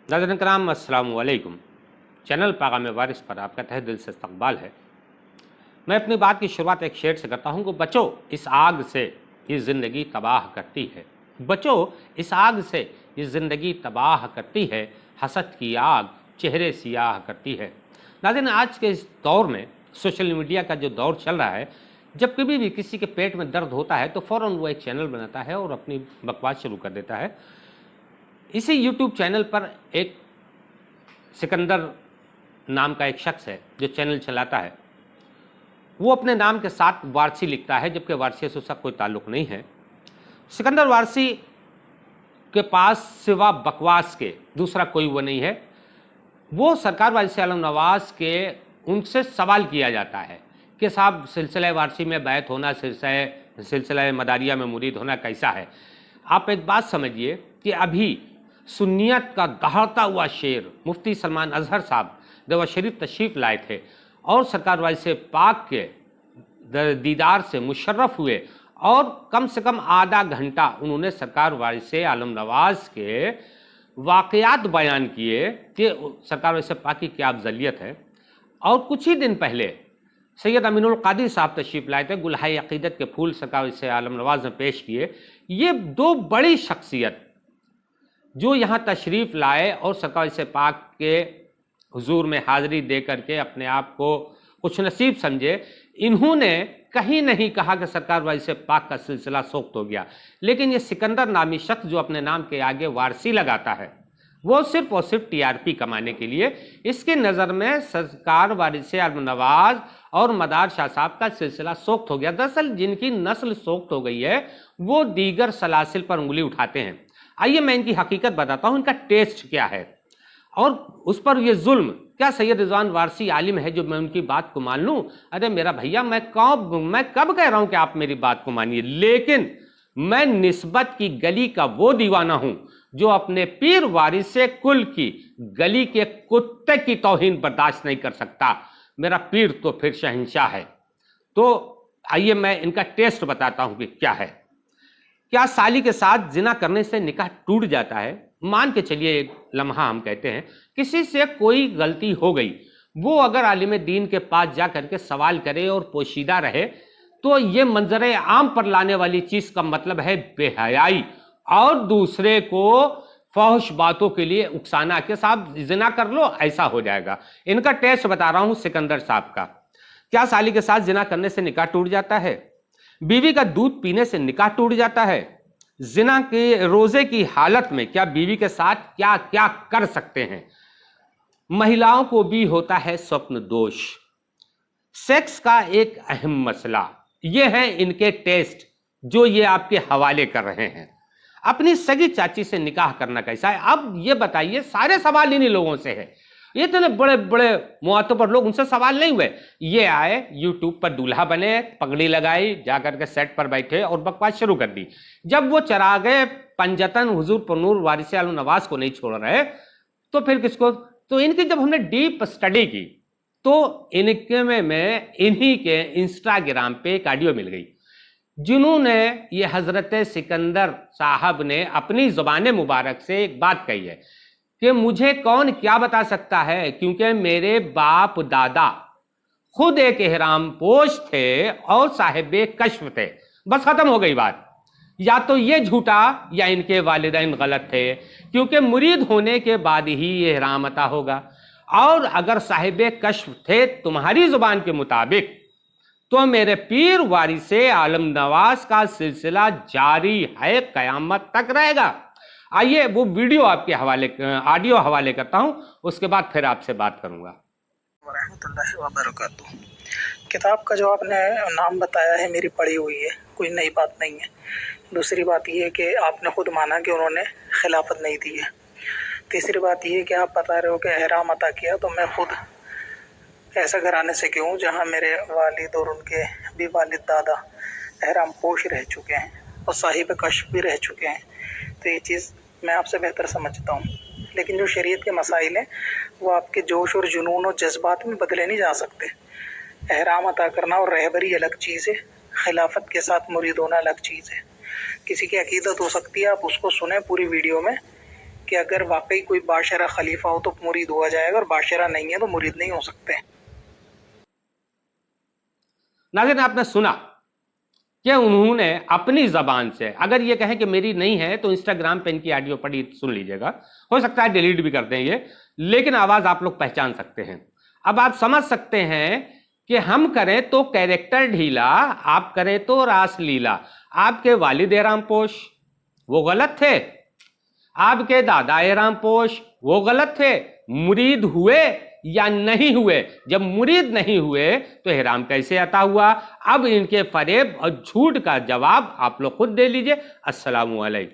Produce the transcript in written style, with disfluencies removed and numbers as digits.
नाज़रीन कराम अस्सलाम वालेकुम। चैनल पैगाम वारिस पर आपका तहे दिल से इस्तकबाल है। मैं अपनी बात की शुरुआत एक शेर से करता हूँ कि बचो इस आग से ये ज़िंदगी तबाह करती है। बचो इस आग से ये ज़िंदगी तबाह करती है, हसद की आग चेहरे सियाह करती है। नाज़रीन, आज के इस दौर में सोशल मीडिया का जो दौर चल रहा है, जब कभी भी किसी के पेट में दर्द होता है तो फ़ौरन वो एक चैनल बनाता है और अपनी बकवास शुरू कर देता है। इसी यूट्यूब चैनल पर एक सिकंदर नाम का एक शख्स है जो चैनल चलाता है। वो अपने नाम के साथ वारसी लिखता है, जबकि वारसी से उसका कोई ताल्लुक़ नहीं है। सिकंदर वारसी के पास सिवा बकवास के दूसरा कोई वो नहीं है। वो सरकार वारिस आलम नवाज़ के उनसे सवाल किया जाता है कि साहब सिलसिला वारसी में बैत होना, सिलसिला मदारिया में मुरीद होना कैसा है। आप एक बात समझिए कि अभी सुन्नियत का दहाड़ता हुआ शेर मुफ्ती सलमान अजहर साहब देवा शरीफ तशरीफ़ लाए थे और सरकार वारिस पाक के दीदार से मुशर्रफ हुए और कम से कम आधा घंटा उन्होंने सरकार वारिस आलम नवाज़ के वाक़यात बयान किए कि सरकार वारिस पाक की क्या अफजलियत है। और कुछ ही दिन पहले सैयद अमीनुल कादिर साहब तशरीफ़ लाए थे, गुलहाए अक़ीदत के फूल सरकार वारिस आलम नवाज़ ने पेश किए। ये दो बड़ी शख्सियत जो यहाँ तशरीफ़ लाए और सरकार वारिस पाक के हुजूर में हाज़िरी दे करके अपने आप को खुश नसीब समझे, इन्होंने कहीं नहीं कहा कि सरकार वारिस पाक का सिलसिला सोख्त हो गया। लेकिन ये सिकंदर नामी शख्स जो अपने नाम के आगे वारसी लगाता है, वो सिर्फ और सिर्फ टीआरपी कमाने के लिए, इसकी नज़र में सरकार वारिस आलम नवाज़ और मदार शाह साहब का सिलसिला सोख्त हो गया। दरअसल जिनकी नस्ल सोख्त हो गई है वो दीगर सलासिल पर उंगली उठाते हैं। आइए मैं इनकी हकीकत बताता हूँ, इनका टेस्ट क्या है और उस पर ये जुल्म। क्या सैयद रिजवान वारसी आलिम है जो मैं उनकी बात को मान लूँ? अरे मेरा भैया, मैं कब कह रहा हूँ कि आप मेरी बात को मानिए, लेकिन मैं निस्बत की गली का वो दीवाना हूँ जो अपने पीर वारिस कुल की गली के कुत्ते की तौहीन बर्दाश्त नहीं कर सकता। मेरा पीर तो फिर शहंशाह है। तो आइए मैं इनका टेस्ट बताता हूँ कि क्या है। क्या साली के साथ जिना करने से निकाह टूट जाता है? मान के चलिए एक लम्हा हम कहते हैं किसी से कोई गलती हो गई, वो अगर आलिम दीन के पास जा करके सवाल करे और पोशीदा रहे तो ये मंजरे आम पर लाने वाली चीज़ का मतलब है बेहयाई और दूसरे को फहश बातों के लिए उकसाना कि साहब जिना कर लो, ऐसा हो जाएगा। इनका टेस्ट बता रहा हूँ सिकंदर साहब का। क्या साली के साथ जिना करने से निकाह टूट जाता है? बीवी का दूध पीने से निकाह टूट जाता है? जिना के रोजे की हालत में क्या बीवी के साथ क्या क्या कर सकते हैं? महिलाओं को भी होता है स्वप्न दोष। सेक्स का एक अहम मसला, ये है इनके टेस्ट जो ये आपके हवाले कर रहे हैं। अपनी सगी चाची से निकाह करना कैसा है? अब ये बताइए, सारे सवाल इन्हीं लोगों से है। ये इतने बड़े बड़े मुआतबर लोग, उनसे सवाल नहीं हुए। ये आए यूट्यूब पर दूल्हा बने, पगड़ी लगाई, जाकर के सेट पर बैठे और बकवास शुरू कर दी। जब वो चरा गए पंजतन हुजूर पनूर वारिस आलम नवाज़ को नहीं छोड़ रहे तो फिर किसको? तो इनकी जब हमने डीप स्टडी की तो इनके में इन्हीं के इंस्टाग्राम पे एक ऑडियो मिल गई जिन्होंने ये हजरत सिकंदर साहब ने अपनी ज़ुबान मुबारक से एक बात कही है कि मुझे कौन क्या बता सकता है, क्योंकि मेरे बाप दादा खुद एक इहराम पोश थे और साहिबे कश्फ थे। बस खत्म हो गई बात। या तो ये झूठा या इनके वालिदैन गलत थे, क्योंकि मुरीद होने के बाद ही ये इहराम अता होगा। और अगर साहिबे कश्फ थे तुम्हारी जुबान के मुताबिक तो मेरे पीर वारिस आलम नवाज़ का सिलसिला जारी है, कयामत तक रहेगा। आइए वो वीडियो आपके हवाले, ऑडियो हवाले करता हूं, उसके बाद फिर आपसे बात करूंगा। वरहमतुल्लाहि वबरकातुहू। किताब का जो आपने नाम बताया है मेरी पढ़ी हुई है, कोई नई बात नहीं है। दूसरी बात ये है कि आपने खुद माना कि उन्होंने खिलाफत नहीं दी है। तीसरी बात ये है कि आप बता रहे हो कि एहराम अता किया, तो मैं खुद ऐसा घराने से क्यों हूँ जहाँ मेरे वालिद और उनके भी वालिद दादा एहराम पोश रह चुके हैं और साहिब कश्फ भी रह चुके हैं। तो ये चीज़ मैं आपसे बेहतर समझता हूँ। लेकिन जो शरीयत के मसाइल हैं वो आपके जोश और जुनून और जज्बात में बदले नहीं जा सकते। एहराम अता करना और रहबरी अलग चीज़ है, खिलाफत के साथ मुरीद होना अलग चीज़ है। किसी की अकीदत हो सकती है, आप उसको सुने पूरी वीडियो में, کہ اگر واقعی کوئی باشرہ خلیفہ ہو تو مرید ہوا جائے گا اور باشرہ نہیں ہے تو مرید نہیں ہو سکتے. ناظرین آپ نے سنا کہ انہوں نے اپنی زبان سے اگر یہ کہیں کہ میری نہیں ہے تو انسٹاگرام پہ ان کی آڈیو پڑی سن لیجئے گا, ہو سکتا ہے ڈیلیٹ بھی کر دیں یہ, لیکن آواز آپ لوگ پہچان سکتے ہیں. اب آپ سمجھ سکتے ہیں کہ ہم کریں تو کیریکٹر ڈھیلا, آپ کریں تو راس لیلا. آپ کے والد رام پوش وہ غلط تھے, آپ کے دادا رام پوش وہ غلط تھے, مرید ہوئے یا نہیں ہوئے؟ جب مرید نہیں ہوئے تو احرام کیسے عطا ہوا؟ اب ان کے فریب اور جھوٹ کا جواب آپ لوگ خود دے لیجئے. السلام علیکم.